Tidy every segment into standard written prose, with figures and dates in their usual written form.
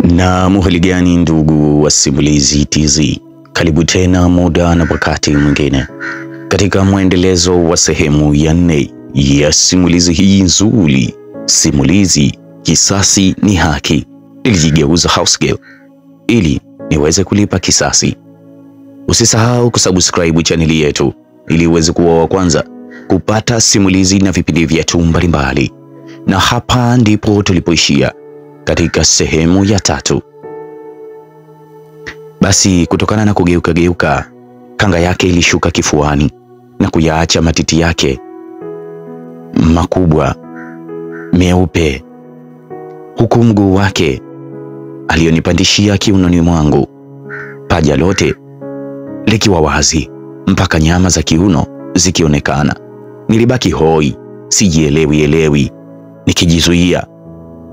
Na muhali gani ndugu wa Simulizi TZ, karibu tena muda na wakati mwingine katika mwendelezo wa sehemu ya 4 ya simulizi hii nzuri, simulizi Kisasi ni Haki. Nilijigeuza house girl ili niweze kulipa kisasi. Usisahau kusubscribe chaneli yetu ili uweze kuwa wa kwanza kupata simulizi na vipindi vyetu mbalimbali. Na hapa ndipo tulipoishia katika sehemu ya 3. Basi kutokana na kugeuka, kanga yake ilishuka kifuani na kuyaacha matiti yake makubwa meupe, huku mguu wake alionipandishia kiunoni mwangu, paja lote likiwa wazi mpaka nyama za kiuno zikionekana. Nilibaki hoi, sijielewi, nikijizuia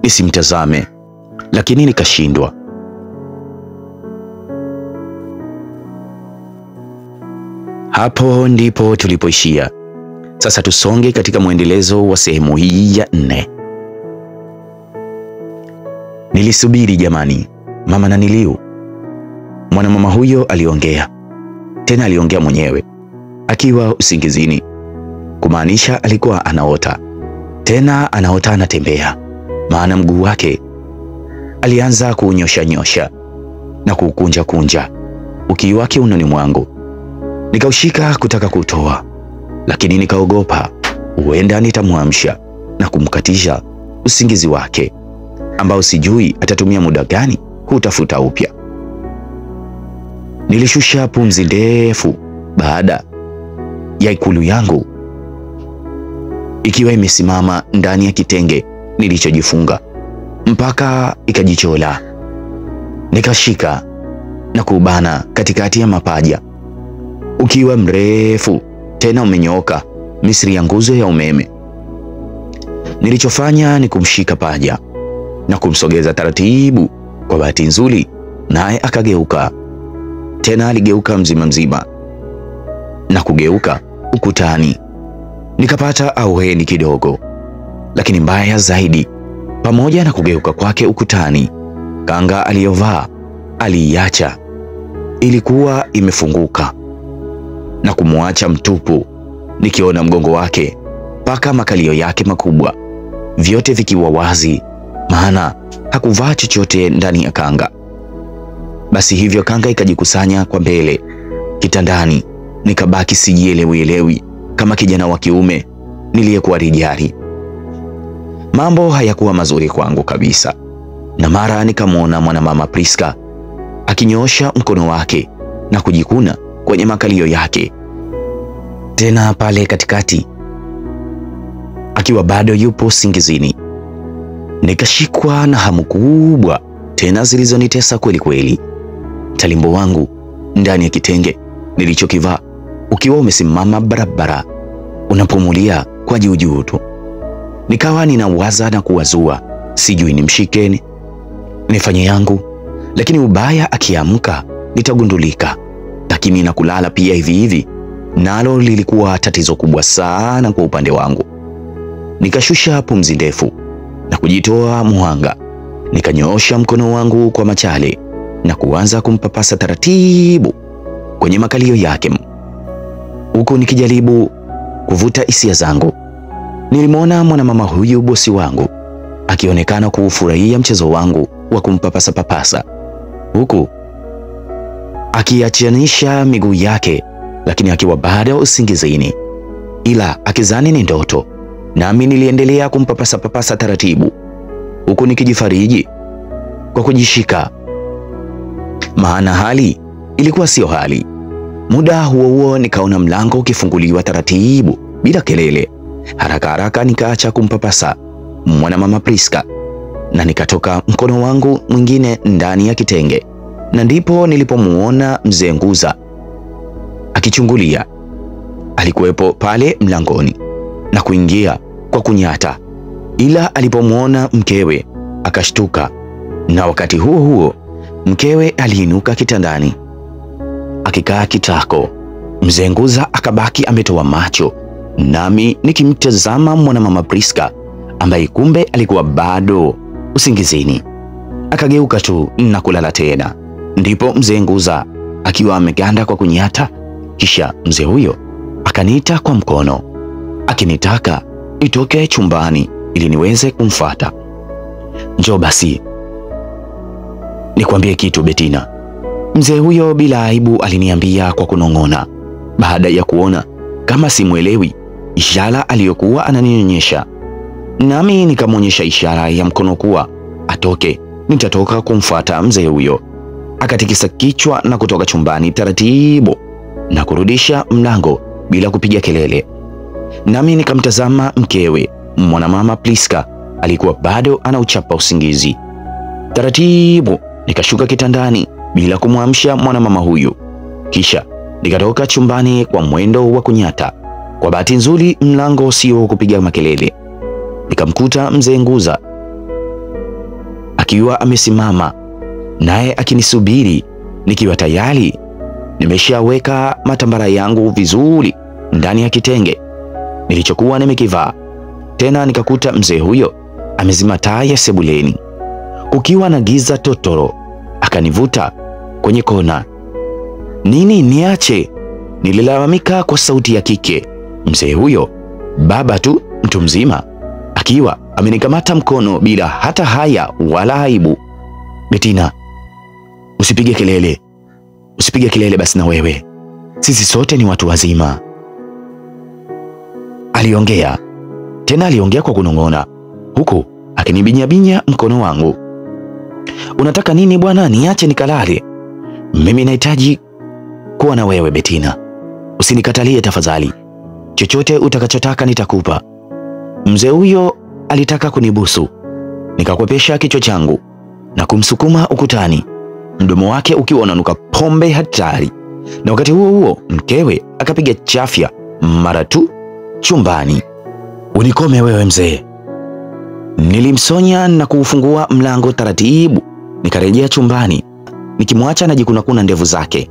nisimtazame, lakini nikashindwa. Hapo ndipo tulipoishia. Sasa tusonge katika mwendelezo wa sehemu hii ya 4. Nilisubiri jamani, mama naniliu. Mwanamama huyo aliongea. Tena aliongea mwenyewe akiwa usingizini, kumaanisha alikuwa anaota. Tena anaota anatembea, maana mguu wake alianza kuunyosha na kukunja ukiwa kiunoni mwangu. Nikaushika kutaka kutoa, lakini nikaogopa huenda nitamwamsha na kumkatisha usingizi wake ambao sijui atatumia muda gani kutafuta upya. Nilishusha pumzi ndefu baada ya ikulu yangu ikiwa imesimama ndani ya kitenge nilichojifunga mpaka ikajichola. Nikashika na kubana katikati ya mapaja, ukiwa mrefu tena umenyooka misri ya nguzo ya umeme. Nilichofanya ni kumshika paja na kumsogeza taratibu. Kwa bahati nzuri naye akageuka. Tena aligeuka mzima na kugeuka ukutani. Nikapata ahueni kidogo, lakini mbaya zaidi, pamoja na kugeuka kwake ukutani, kanga aliyovaa aliiacha, ilikuwa imefunguka na kumwacha mtupu, nikiona mgongo wake mpaka makalio yake makubwa, vyote vikiwa wazi, maana hakuvaa chochote ndani ya kanga. Basi hivyo kanga ikajikusanya kwa mbele kitandani, nikabaki sijielewi kama kijana wa kiume niliyekuwa rijali. Mambo hayakuwa mazuri kwangu kabisa, na mara nikamwona mwanamama Priska akinyoosha mkono wake na kujikuna kwenye makalio yake, tena pale katikati akiwa bado yupo singizini. Nikashikwa na hamu kubwa tena zilizonitesa kweli. Talimbo wangu ndani ya kitenge nilichokivaa ukiwa umesimama barabara, unapumulia kwa juu tu. Nikawa ninawaza na kuwazua, sijui nimshike nifanye yangu, lakini ubaya akiamka nitagundulika. Lakini na kulala pia hivi nalo lilikuwa tatizo kubwa sana kwa upande wangu. Nikashusha pumzi ndefu na kujitoa muhanga. Nikanyoosha mkono wangu kwa machale na kuanza kumpapasa taratibu kwenye makalio yake, huku nikijaribu kuvuta hisia zangu. Nilimwona mwanamama huyu bosi wangu akionekana kufurahia mchezo wangu wa kumpapasa, huku akiachianisha miguu yake, lakini akiwa bado usingizini, ila akizani ni ndoto. Nami niliendelea kumpapasa taratibu, huku nikijifariji kwa kujishika, maana hali ilikuwa sio hali. Muda huo nikaona mlango ukifunguliwa taratibu bila kelele. Haraka nikaacha kumpapasa mwanamama Priska na nikatoka mkono wangu mwingine ndani ya kitenge, na ndipo nilipomuona mzee Nguza akichungulia. Alikuwepo pale mlangoni na kuingia kwa kunyata, ila alipomuona mkewe akashtuka, na wakati huo mkewe aliinuka kitandani akikaa kitako. Mzee Nguza akabaki ametoa macho, nami nikimtazama mwanamama Priska ambaye kumbe alikuwa bado usingizini. akageuka tu na kulala tena. Ndipo mzee Nguza akiwa ameganda kwa kunyata, kisha mzee huyo akaniita kwa mkono akinitaka nitoke chumbani ili niweze kumfuata. Njoo basi nikwambie kitu Betina, mzee huyo bila aibu aliniambia kwa kunong'ona, baada ya kuona kama simuelewi ishara aliyokuwa ananionyesha. Nami nikamwonyesha ishara ya mkono kuwa atoke, nitatoka kumfuata mzee huyo. Akatikisa kichwa na kutoka chumbani taratibu na kurudisha mlango bila kupiga kelele. Nami nikamtazama mkewe, mwanamama Priska, alikuwa bado anauchapa usingizi. Taratibu nikashuka kitandani bila kumwamsha mwanamama huyu, kisha nikatoka chumbani kwa mwendo wa kunyata. Kwa bahati nzuri mlango sio kupiga makelele. Nikamkuta mzee Nguza akiwa amesimama, naye akinisubiri nikiwa tayari nimeshaweka matambara yangu vizuri ndani ya kitenge nilichokuwa nimekivaa. Tena nikakuta mzee huyo amezima taa ya sebuleni, kukiwa na giza totoro. Akanivuta kwenye kona. Nini, niache, nililalamika kwa sauti ya kike. Mzee huyo, baba tu mtu mzima, akiwa amenikamata mkono bila hata haya wala aibu. Betina, usipige kelele, usipige kelele basi na wewe, sisi sote ni watu wazima, aliongea. Tena aliongea kwa kunong'ona, huku akinibinya mkono wangu. Unataka nini bwana? Niache nikalale. Mimi nahitaji kuwa na wewe Betina, usinikatalie tafadhali. Chochote utakachotaka nitakupa. Mzee huyo alitaka kunibusu. Nikakwepesha kichwa changu na kumsukuma ukutani, mdomo wake ukiwa unanuka pombe hatari. Na wakati huo huo mkewe akapiga chafya mara tu chumbani. Unikome wewe mzee. Nilimsonya na kuufungua mlango taratibu. Nikarejea chumbani nikimwacha anajikunakuna ndevu zake.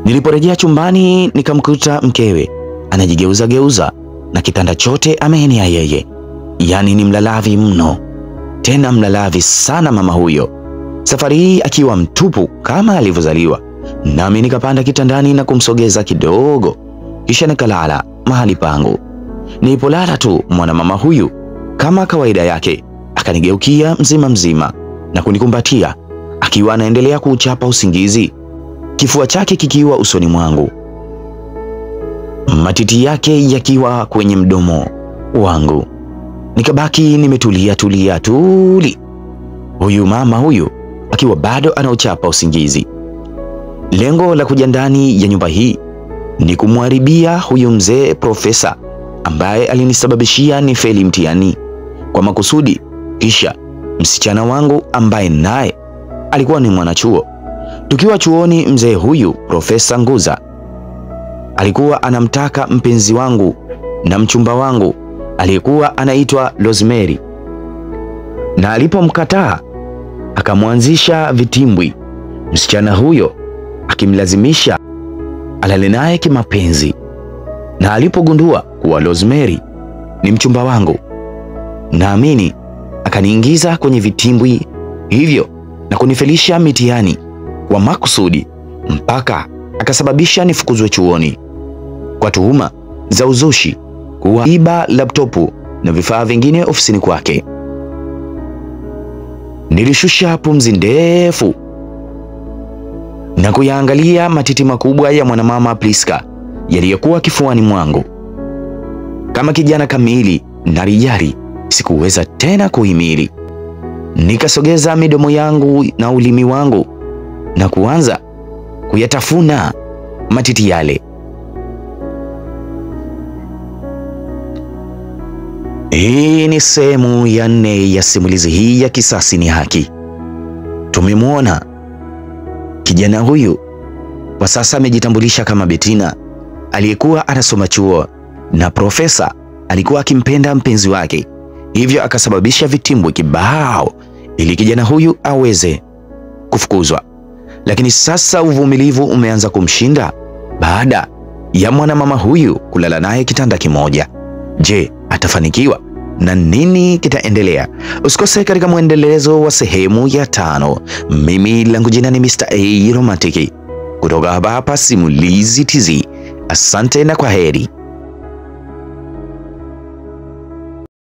Niliporejea chumbani nikamkuta mkewe anajigeuza na kitanda chote ameenea yeye. Yaani ni mlalavi mno, tena mlalavi sana mama huyo, safari hii akiwa mtupu kama alivyozaliwa. Nami nikapanda kitandani na kumsogeza kidogo, kisha nikalala mahali pangu. Nilipolala tu, mwanamama huyu kama kawaida yake akanigeukia mzima na kunikumbatia akiwa anaendelea kuuchapa usingizi, kifua chake kikiwa usoni mwangu, matiti yake yakiwa kwenye mdomo wangu. Nikabaki nimetulia tuli, huyu mama huyu akiwa bado anauchapa usingizi. Lengo la kuja ndani ya nyumba hii ni kumharibia huyu mzee profesa ambaye alinisababishia nifeli mtihani kwa makusudi. Kisha msichana wangu ambaye naye alikuwa ni mwanachuo. Tukiwa chuoni, mzee huyu Profesa Nguza alikuwa anamtaka mpenzi wangu na mchumba wangu aliyekuwa anaitwa Rosemary, na alipomkataa akamwanzisha vitimbwi, msichana huyo akimlazimisha alale naye kimapenzi. Na alipogundua kuwa Rosemary ni mchumba wangu, naamini akaniingiza kwenye vitimbwi hivyo na kunifelisha mitihani kwa makusudi, mpaka akasababisha nifukuzwe chuoni kwa tuhuma za uzushi, kuiba laptopu na vifaa vingine ofisini kwake. Nilishusha pumzi ndefu na kuyaangalia matiti makubwa ya mwanamama Priska yaliyokuwa kifuani mwangu. Kama kijana kamili na rijali, sikuweza tena kuhimili. Nikasogeza midomo yangu na ulimi wangu na kuanza kuyatafuna matiti yale. Hii ni sehemu ya 4 ya simulizi hii ya Kisasi ni Haki. Tumemwona kijana huyu kwa sasa amejitambulisha kama Betina, aliyekuwa anasoma chuo, na profesa alikuwa akimpenda mpenzi wake, hivyo akasababisha vitimbwi kibao ili kijana huyu aweze kufukuzwa. Lakini sasa uvumilivu umeanza kumshinda baada ya mwanamama huyu kulala naye kitanda kimoja. Je, atafanikiwa? na nini kitaendelea? Usikose katika mwendelezo wa sehemu ya 5. Mimi langu jina ni Mr. A Romantic kutoka hapa Simulizi Tz. Asante na kwaheri.